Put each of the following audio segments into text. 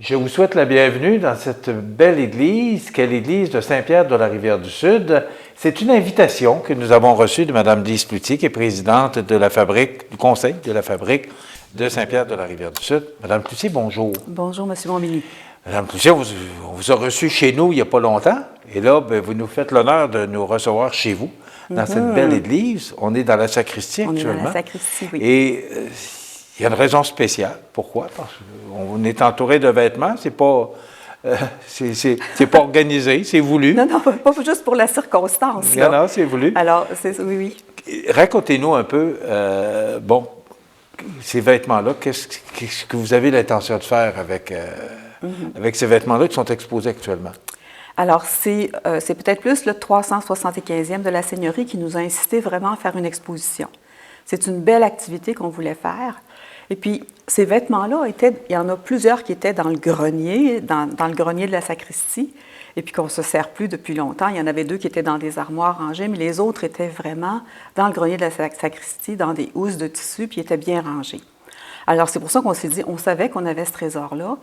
Je vous souhaite la bienvenue dans cette belle église qu'est l'église de Saint-Pierre de la Rivière-du-Sud. C'est une invitation que nous avons reçue de Mme Lise Cloutier, qui est présidente de la fabrique, du conseil de la fabrique de Saint-Pierre de la Rivière-du-Sud. Mme Cloutier, bonjour. Bonjour, M. Montminy. Mme Cloutier, on vous a reçu chez nous il n'y a pas longtemps. Et là, vous nous faites l'honneur de nous recevoir chez vous, dans cette belle église. On est dans la sacristie actuellement. On est dans la sacristie, oui. Et il y a une raison spéciale. Pourquoi? Parce qu'on est entouré de vêtements. C'est pas organisé, c'est voulu. Non, pas juste pour la circonstance. Là. Non, c'est voulu. Alors, oui. Racontez-nous un peu, ces vêtements-là, qu'est-ce que vous avez l'intention de faire avec ces vêtements-là qui sont exposés actuellement? Alors, c'est peut-être plus le 375e de la Seigneurie qui nous a incité vraiment à faire une exposition. C'est une belle activité qu'on voulait faire. Et puis, ces vêtements-là, il y en a plusieurs qui étaient dans le grenier, dans le grenier de la sacristie, et puis qu'on ne se sert plus depuis longtemps. Il y en avait 2 qui étaient dans des armoires rangées, mais les autres étaient vraiment dans le grenier de la sacristie, dans des housses de tissu, puis étaient bien rangés. Alors, c'est pour ça qu'on s'est dit, on savait qu'on avait ce trésor-là,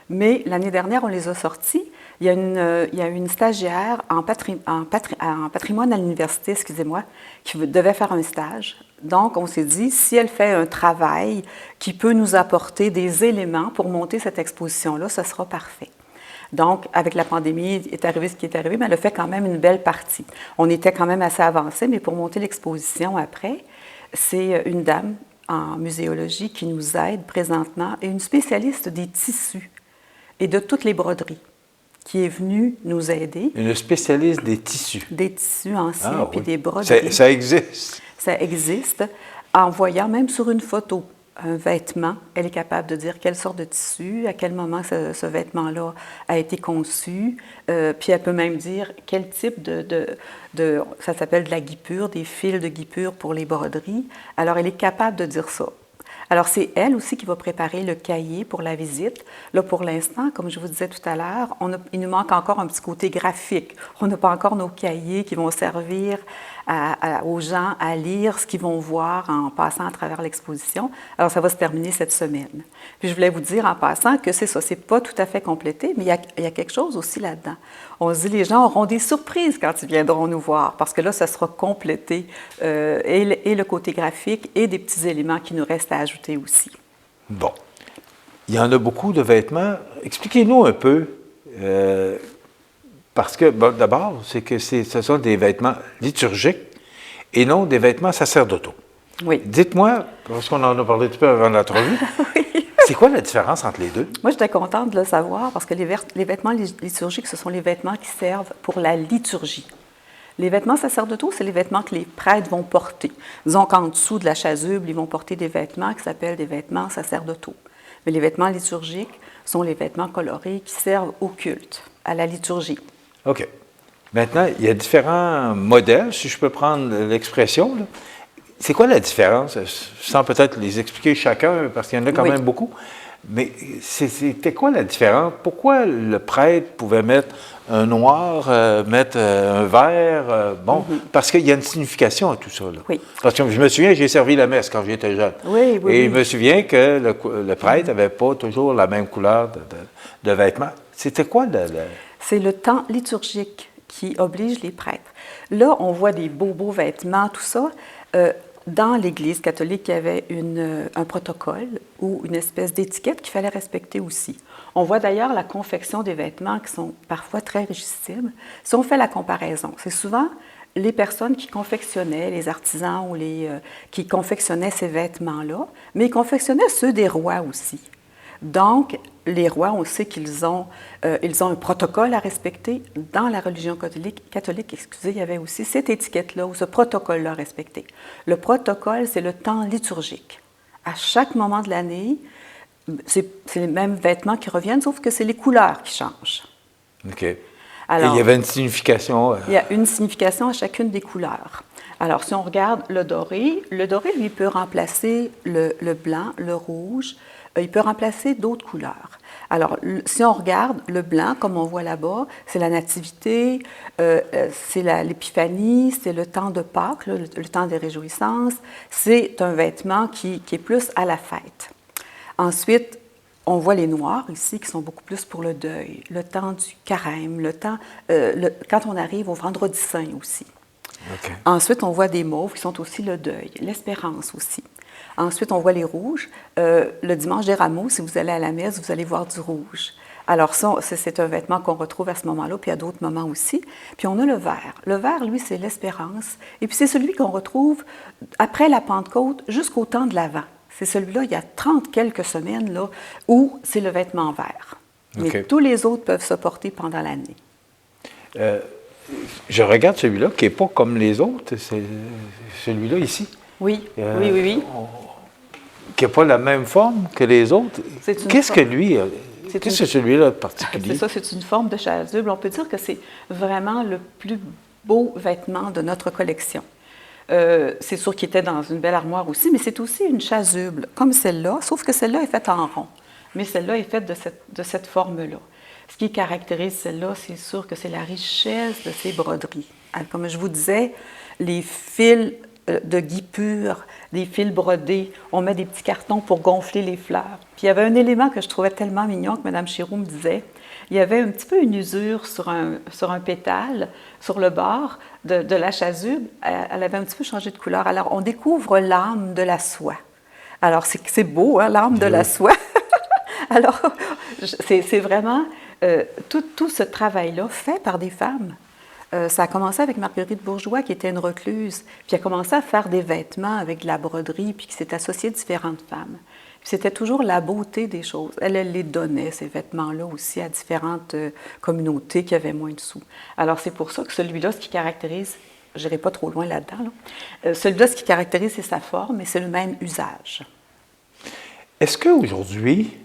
mais l'année dernière, on les a sortis. Il y a une stagiaire en patrimoine à l'université, excusez-moi, qui devait faire un stage. Donc, on s'est dit, si elle fait un travail qui peut nous apporter des éléments pour monter cette exposition-là, ce sera parfait. Donc, avec la pandémie, est arrivé ce qui est arrivé, mais elle a fait quand même une belle partie. On était quand même assez avancé, mais pour monter l'exposition après, c'est une dame en muséologie qui nous aide présentement et une spécialiste des tissus et de toutes les broderies qui est venue nous aider. Une spécialiste des tissus. Des tissus anciens, puis des broderies. Ça existe. Ça existe. En voyant même sur une photo un vêtement, elle est capable de dire quelle sorte de tissu, à quel moment ce vêtement-là a été conçu, puis elle peut même dire quel type ça s'appelle de la guipure, des fils de guipure pour les broderies. Alors, elle est capable de dire ça. Alors, c'est elle aussi qui va préparer le cahier pour la visite. Là, pour l'instant, comme je vous disais tout à l'heure, il nous manque encore un petit côté graphique. On n'a pas encore nos cahiers qui vont servir aux gens à lire ce qu'ils vont voir en passant à travers l'exposition. Alors, ça va se terminer cette semaine. Puis, je voulais vous dire en passant que c'est ça, c'est pas tout à fait complété, mais il y a quelque chose aussi là-dedans. On se dit, les gens auront des surprises quand ils viendront nous voir, parce que là, ça sera complété, et le côté graphique et des petits éléments qui nous restent à ajouter aussi. Bon. Il y en a beaucoup de vêtements. Expliquez-nous un peu, parce que, d'abord, c'est que ce sont des vêtements liturgiques et non des vêtements sacerdotaux. Oui. Dites-moi, parce qu'on en a parlé un petit peu avant l'entrevue, oui. C'est quoi la différence entre les deux? Moi, j'étais contente de le savoir parce que les vêtements liturgiques, ce sont les vêtements qui servent pour la liturgie. Les vêtements sacerdotaux, c'est les vêtements que les prêtres vont porter. Disons qu'en dessous de la chasuble, ils vont porter des vêtements qui s'appellent des vêtements sacerdotaux. Mais les vêtements liturgiques sont les vêtements colorés qui servent au culte, à la liturgie. OK. Maintenant, il y a différents modèles, si je peux prendre l'expression. C'est quoi la différence? Sans peut-être les expliquer chacun, parce qu'il y en a quand même beaucoup. Mais c'était quoi la différence? Pourquoi le prêtre pouvait mettre un noir, mettre un vert? Parce qu'il y a une signification à tout ça. Là. Oui. Parce que je me souviens, j'ai servi la messe quand j'étais jeune. Oui. Et je me souviens que le prêtre n'avait pas toujours la même couleur de vêtements. C'était quoi C'est le temps liturgique qui oblige les prêtres. Là, on voit des beaux vêtements, tout ça. Dans l'Église catholique, il y avait un protocole ou une espèce d'étiquette qu'il fallait respecter aussi. On voit d'ailleurs la confection des vêtements qui sont parfois très rigissimes. Si on fait la comparaison, c'est souvent les personnes qui confectionnaient, les artisans ou qui confectionnaient ces vêtements-là, mais ils confectionnaient ceux des rois aussi. Donc, les rois, on sait qu'ils ont un protocole à respecter. Dans la religion catholique, il y avait aussi cette étiquette-là ou ce protocole-là à respecter. Le protocole, c'est le temps liturgique. À chaque moment de l'année, c'est les mêmes vêtements qui reviennent, sauf que c'est les couleurs qui changent. OK. Alors, et il y avait une signification? Il y a une signification à chacune des couleurs. Alors, si on regarde le doré, lui, peut remplacer le blanc, le rouge. Il peut remplacer d'autres couleurs. Alors, si on regarde le blanc, comme on voit là-bas, c'est la nativité, c'est l'épiphanie, c'est le temps de Pâques, le temps des réjouissances. C'est un vêtement qui est plus à la fête. Ensuite, on voit les noirs ici qui sont beaucoup plus pour le deuil, le temps du carême, le temps, quand on arrive au vendredi saint aussi. OK. Ensuite, on voit des mauves qui sont aussi le deuil, l'espérance aussi. Ensuite, on voit les rouges. Le dimanche des rameaux, si vous allez à la messe, vous allez voir du rouge. Alors ça, c'est un vêtement qu'on retrouve à ce moment-là, puis à d'autres moments aussi. Puis on a le vert. Le vert, lui, c'est l'espérance. Et puis c'est celui qu'on retrouve après la Pentecôte jusqu'au temps de l'Avent. C'est celui-là, il y a 30 quelques semaines, là, où c'est le vêtement vert. Mais OK. tous les autres peuvent se porter pendant l'année. Je regarde celui-là, qui n'est pas comme les autres, c'est celui-là ici. Oui, oui. Qui n'a pas la même forme que les autres. C'est une Qu'est-ce que forme. lui, qu'est-ce que celui-là de C'est particulier? ça, c'est une forme de chasuble. On peut dire que c'est vraiment le plus beau vêtement de notre collection. C'est sûr qu'il était dans une belle armoire aussi, mais c'est aussi une chasuble, comme celle-là, sauf que celle-là est faite en rond. Mais celle-là est faite de cette forme-là. Ce qui caractérise celle-là, c'est sûr que c'est la richesse de ses broderies. Comme je vous disais, les fils de guipure, des fils brodés, on met des petits cartons pour gonfler les fleurs. Puis il y avait un élément que je trouvais tellement mignon que Mme Chiraud me disait. Il y avait un petit peu une usure sur un pétale, sur le bord de la chasuble. Elle avait un petit peu changé de couleur. Alors, on découvre l'âme de la soie. Alors, c'est beau, hein, l'âme de la soie. Alors, c'est vraiment tout ce travail-là fait par des femmes. Ça a commencé avec Marguerite Bourgeois, qui était une recluse, puis elle a commencé à faire des vêtements avec de la broderie, puis qui s'est associée à différentes femmes. Puis c'était toujours la beauté des choses. Elle les donnait, ces vêtements-là aussi, à différentes communautés qui avaient moins de sous. Alors c'est pour ça que celui-là, ce qui caractérise, je n'irai pas trop loin là-dedans, celui-là, ce qui caractérise, c'est sa forme, et c'est le même usage. Est-ce qu'aujourd'hui,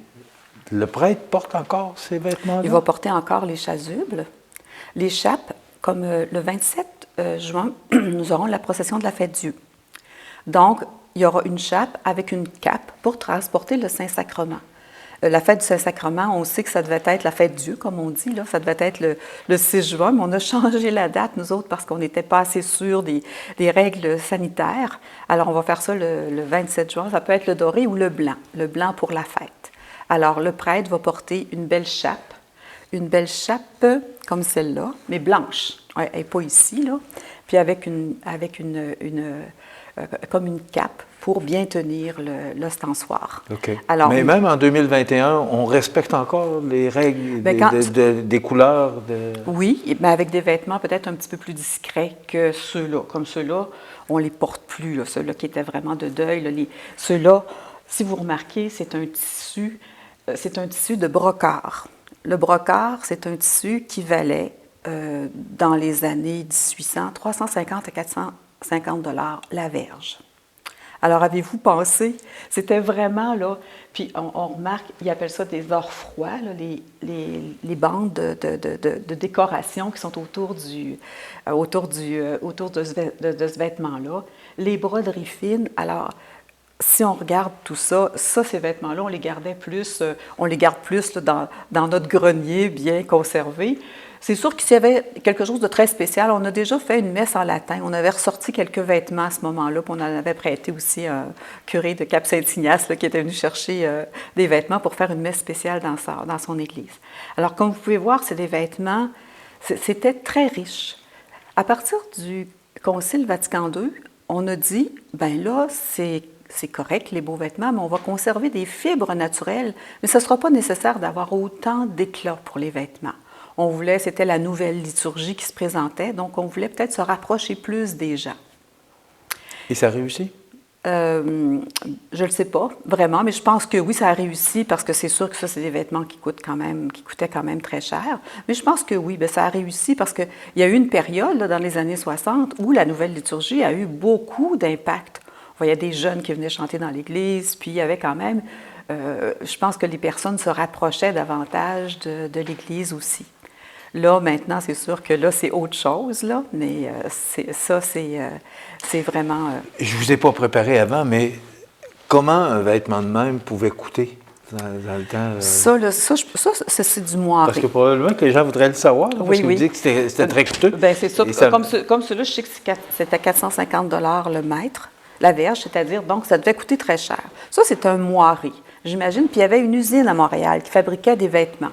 le prêtre porte encore ces vêtements-là? Il va porter encore les chasubles, les chapes. Comme le 27 juin, nous aurons la procession de la Fête-Dieu. Donc, il y aura une chape avec une cape pour transporter le Saint-Sacrement. La fête du Saint-Sacrement, on sait que ça devait être la Fête-Dieu, comme on dit, là. Ça devait être le 6 juin, mais on a changé la date, nous autres, parce qu'on n'était pas assez sûrs des règles sanitaires. Alors, on va faire ça le 27 juin. Ça peut être le doré ou le blanc pour la fête. Alors, le prêtre va porter une belle chape comme celle-là, mais blanche. Elle n'est pas ici, là. Puis avec comme une cape pour bien tenir l'ostensoir. OK. Alors, mais même en 2021, on respecte encore les règles des couleurs? Oui, mais avec des vêtements peut-être un petit peu plus discrets que ceux-là. Comme ceux-là, on ne les porte plus, là, ceux-là qui étaient vraiment de deuil. Là, ceux-là, si vous remarquez, c'est un tissu de brocart. Le brocart, c'est un tissu qui valait, dans les années 1800, 350 à 450 $ la verge. Alors, avez-vous pensé? C'était vraiment, là, puis on remarque, ils appellent ça des ors froids, là, les bandes de décoration qui sont autour de ce vêtement-là. Les broderies fines, alors, si on regarde tout ça, ces vêtements-là, on les garde plus là, dans notre grenier bien conservé. C'est sûr que s'il y avait quelque chose de très spécial, on a déjà fait une messe en latin. On avait ressorti quelques vêtements à ce moment-là, puis on en avait prêté aussi à un curé de Cap-Saint-Ignace là, qui était venu chercher des vêtements pour faire une messe spéciale dans son église. Alors, comme vous pouvez voir, c'est des vêtements, c'était très riche. À partir du Concile Vatican II, on a dit, ben là, c'est correct, les beaux vêtements, mais on va conserver des fibres naturelles, mais ce ne sera pas nécessaire d'avoir autant d'éclat pour les vêtements. C'était la nouvelle liturgie qui se présentait, donc on voulait peut-être se rapprocher plus des gens. Et ça a réussi? Je ne le sais pas vraiment, mais je pense que oui, ça a réussi parce que c'est sûr que ça, c'est des vêtements qui coûtaient quand même très cher. Mais je pense que oui, bien, ça a réussi parce qu'il y a eu une période là, dans les années 60 où la nouvelle liturgie a eu beaucoup d'impact. On voyait des jeunes qui venaient chanter dans l'église, puis il y avait quand même, je pense que les personnes se rapprochaient davantage de l'église aussi. Là, maintenant, c'est sûr que là, c'est autre chose, là, mais c'est vraiment... Je ne vous ai pas préparé avant, mais comment un vêtement de même pouvait coûter dans le temps? Ça, c'est du moiré. Parce que probablement que les gens voudraient le savoir, là, parce que vous dites que c'était très coûteux. Bien, c'est ça. Comme ceux-là, je sais que c'était 450 $ le mètre, la verge, c'est-à-dire, donc, ça devait coûter très cher. Ça, c'est un moiré. j'imagine. Puis il y avait une usine à Montréal qui fabriquait des vêtements.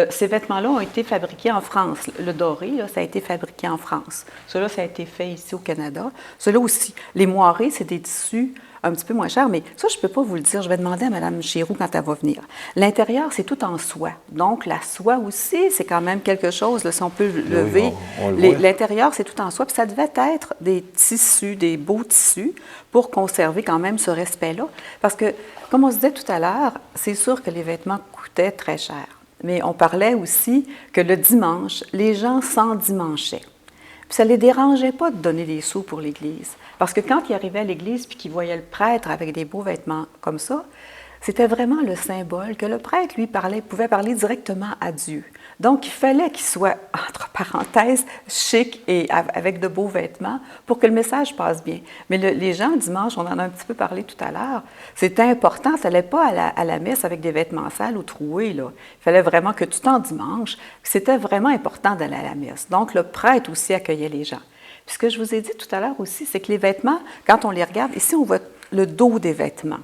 Ces vêtements-là ont été fabriqués en France. Le doré, là, ça a été fabriqué en France. Cela, ça a été fait ici au Canada. Cela aussi. Les moirés, c'est des tissus un petit peu moins chers, mais ça, je ne peux pas vous le dire. Je vais demander à Mme Chéroux quand elle va venir. L'intérieur, c'est tout en soie. Donc, la soie aussi, c'est quand même quelque chose, là, si on peut lever. L'intérieur, c'est tout en soie. Puis ça devait être des tissus, des beaux tissus, pour conserver quand même ce respect-là. Parce que, comme on se disait tout à l'heure, c'est sûr que les vêtements coûtaient très cher. Mais on parlait aussi que le dimanche, les gens s'endimanchaient. Puis ça ne les dérangeait pas de donner des sous pour l'Église. Parce que quand ils arrivaient à l'Église puis qu'ils voyaient le prêtre avec des beaux vêtements comme ça, c'était vraiment le symbole que le prêtre, lui, pouvait parler directement à Dieu. Donc, il fallait qu'il soit, entre parenthèses, chic et avec de beaux vêtements pour que le message passe bien. Mais les gens, dimanche, on en a un petit peu parlé tout à l'heure, c'était important, ça n'allait pas à la messe avec des vêtements sales ou troués, là. Il fallait vraiment que tout en dimanche, c'était vraiment important d'aller à la messe. Donc, le prêtre aussi accueillait les gens. Puis ce que je vous ai dit tout à l'heure aussi, c'est que les vêtements, quand on les regarde, ici, on voit le dos des vêtements.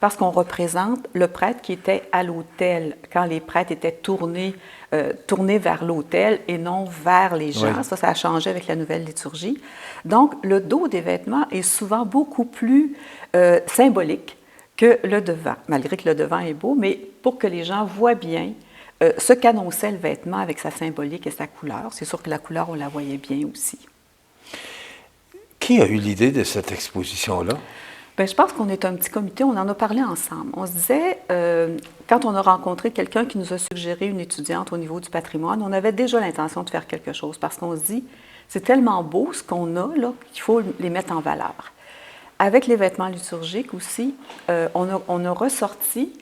Parce qu'on représente le prêtre qui était à l'autel, quand les prêtres étaient tournés vers l'autel et non vers les gens. Oui. Ça a changé avec la nouvelle liturgie. Donc, le dos des vêtements est souvent beaucoup plus symbolique que le devant, malgré que le devant est beau, mais pour que les gens voient bien ce qu'annonçait le vêtement avec sa symbolique et sa couleur. C'est sûr que la couleur, on la voyait bien aussi. Qui a eu l'idée de cette exposition-là? Bien, je pense qu'on est un petit comité, on en a parlé ensemble. On se disait, quand on a rencontré quelqu'un qui nous a suggéré une étudiante au niveau du patrimoine, on avait déjà l'intention de faire quelque chose parce qu'on se dit, c'est tellement beau ce qu'on a là qu'il faut les mettre en valeur. Avec les vêtements liturgiques aussi, on a ressorti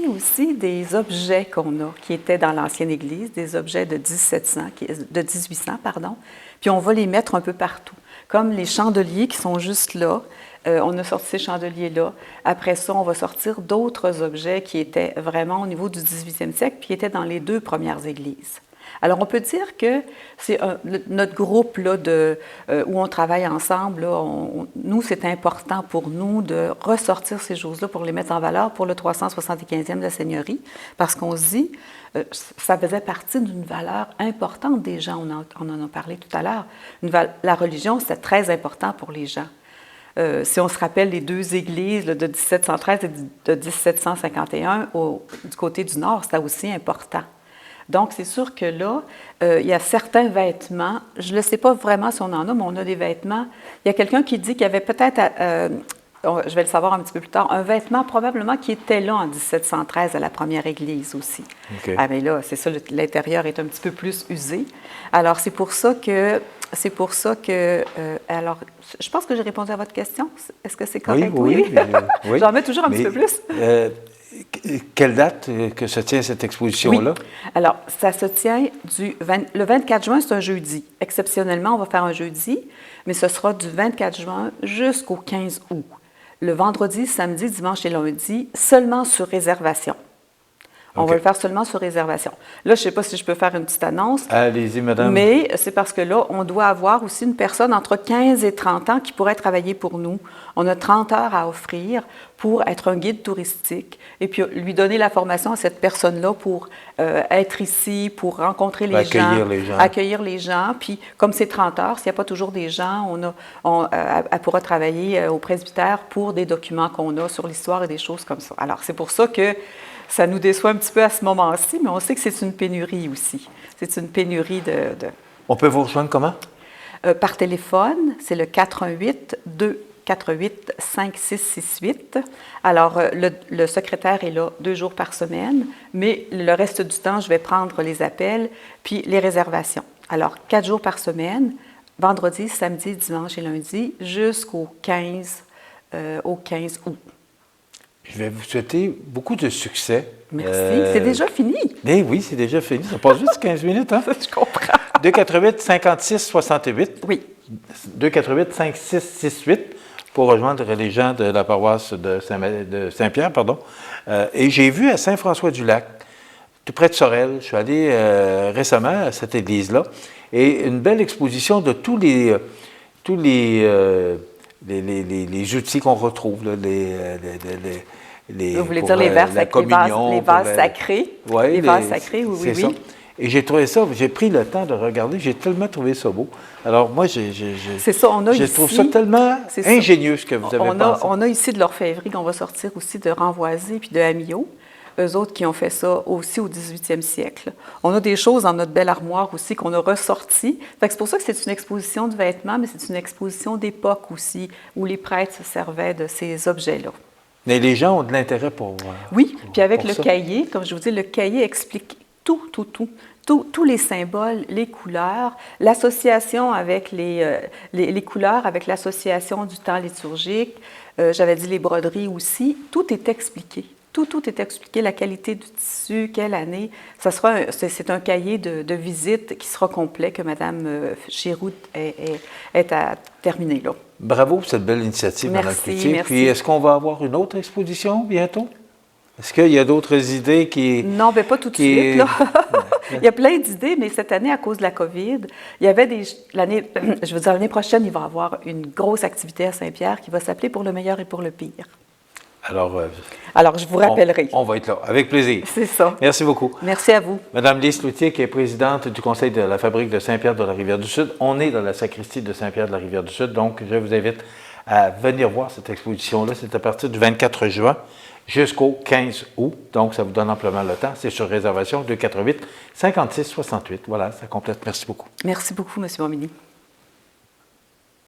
aussi des objets qu'on a, qui étaient dans l'ancienne Église, des objets de 1800, puis on va les mettre un peu partout, comme les chandeliers qui sont juste là. On a sorti ces chandeliers-là. Après ça, on va sortir d'autres objets qui étaient vraiment au niveau du 18e siècle, puis qui étaient dans les 2 premières églises. Alors, on peut dire que c'est notre groupe là, où on travaille ensemble, là, nous, c'est important pour nous de ressortir ces choses-là pour les mettre en valeur pour le 375e de la Seigneurie, parce qu'on se dit, ça faisait partie d'une valeur importante des gens. On en a parlé tout à l'heure. La religion, c'était très important pour les gens. Si on se rappelle les 2 églises là, de 1713 et de 1751, du côté du nord, c'était aussi important. Donc, c'est sûr que là, il y a certains vêtements, je ne sais pas vraiment si on en a, mais on a des vêtements. Il y a quelqu'un qui dit qu'il y avait peut-être, je vais le savoir un petit peu plus tard, un vêtement probablement qui était là en 1713 à la première église aussi. Okay. Ah, mais là, c'est ça, l'intérieur est un petit peu plus usé. Alors, c'est pour ça que alors, je pense que j'ai répondu à votre question. Est-ce que c'est correct? Oui. Oui. J'en mets toujours un petit peu plus. Quelle date que se tient cette exposition-là? Oui. Alors, ça se tient le 24 juin, c'est un jeudi. Exceptionnellement, on va faire un jeudi, mais ce sera du 24 juin jusqu'au 15 août. Le vendredi, samedi, dimanche et lundi, seulement sur réservation. On va le faire seulement sur réservation. Là, je ne sais pas si je peux faire une petite annonce. Allez-y, madame. Mais c'est parce que là, on doit avoir aussi une personne entre 15 et 30 ans qui pourrait travailler pour nous. On a 30 heures à offrir pour être un guide touristique et puis lui donner la formation à cette personne-là pour être ici, pour rencontrer les gens. Accueillir les gens. Puis, comme c'est 30 heures, s'il n'y a pas toujours des gens, elle pourra travailler au presbytère pour des documents qu'on a sur l'histoire et des choses comme ça. Alors, c'est pour ça que ça nous déçoit un petit peu à ce moment-ci, mais on sait que c'est une pénurie aussi. C'est une pénurie de... On peut vous rejoindre comment? Par téléphone, c'est le 418-248-5668. Alors, le secrétaire est là 2 jours par semaine, mais le reste du temps, je vais prendre les appels puis les réservations. Alors, 4 jours par semaine, vendredi, samedi, dimanche et lundi, jusqu'au 15 août. Je vais vous souhaiter beaucoup de succès. Merci. C'est déjà fini. Oui, c'est déjà fini. Ça passe juste 15 minutes, hein? Je comprends. 248-56-68. Oui. 248-5668 pour rejoindre les gens de la paroisse de Saint-Pierre, pardon. Et j'ai vu à Saint-François-du-Lac, tout près de Sorel, je suis allé récemment à cette église-là, et une belle exposition de tous les outils qu'on retrouve, là, Vous voulez pour, dire les verres la communion, les vases sacrés? Ouais, les vases sacrés, oui, c'est ça. Et j'ai trouvé ça, j'ai pris le temps de regarder, j'ai tellement trouvé ça beau. Alors moi, c'est ça, on a je ici, trouve ça tellement ingénieux ce que vous avez pensé. On a ici de l'orfèvrerie qu'on va sortir aussi de Renvoisé puis de Amillot. Eux autres qui ont fait ça aussi au 18e siècle. On a des choses dans notre belle armoire aussi qu'on a ressorties. C'est pour ça que c'est une exposition de vêtements, mais c'est une exposition d'époque aussi, où les prêtres se servaient de ces objets-là. Mais les gens ont de l'intérêt pour oui, puis avec le ça. cahier, comme je vous dis, le cahier explique tous les symboles, les couleurs, l'association avec les couleurs, avec l'association du temps liturgique, j'avais dit les broderies aussi, tout est expliqué. Tout est expliqué, la qualité du tissu, quelle année. C'est un cahier de visite qui sera complet, que Mme Giroux est à terminer là. Bravo pour cette belle initiative, Mme Cloutier. Merci. Puis est-ce qu'on va avoir une autre exposition bientôt? Est-ce qu'il y a d'autres idées qui... Non, bien pas tout de suite. Là. Il y a plein d'idées, mais cette année, à cause de la COVID, il y avait l'année prochaine, il va y avoir une grosse activité à Saint-Pierre qui va s'appeler « Pour le meilleur et pour le pire ». Alors, je vous rappellerai. On va être là, avec plaisir. C'est ça. Merci beaucoup. Merci à vous. Madame Lise Cloutier, qui est présidente du conseil de la fabrique de Saint-Pierre de la Rivière-du-Sud. On est dans la sacristie de Saint-Pierre de la Rivière-du-Sud, donc je vous invite à venir voir cette exposition-là. C'est à partir du 24 juin jusqu'au 15 août, donc ça vous donne amplement le temps. C'est sur réservation 248 56 68. Voilà, ça complète. Merci beaucoup. Merci beaucoup, M. Montminy.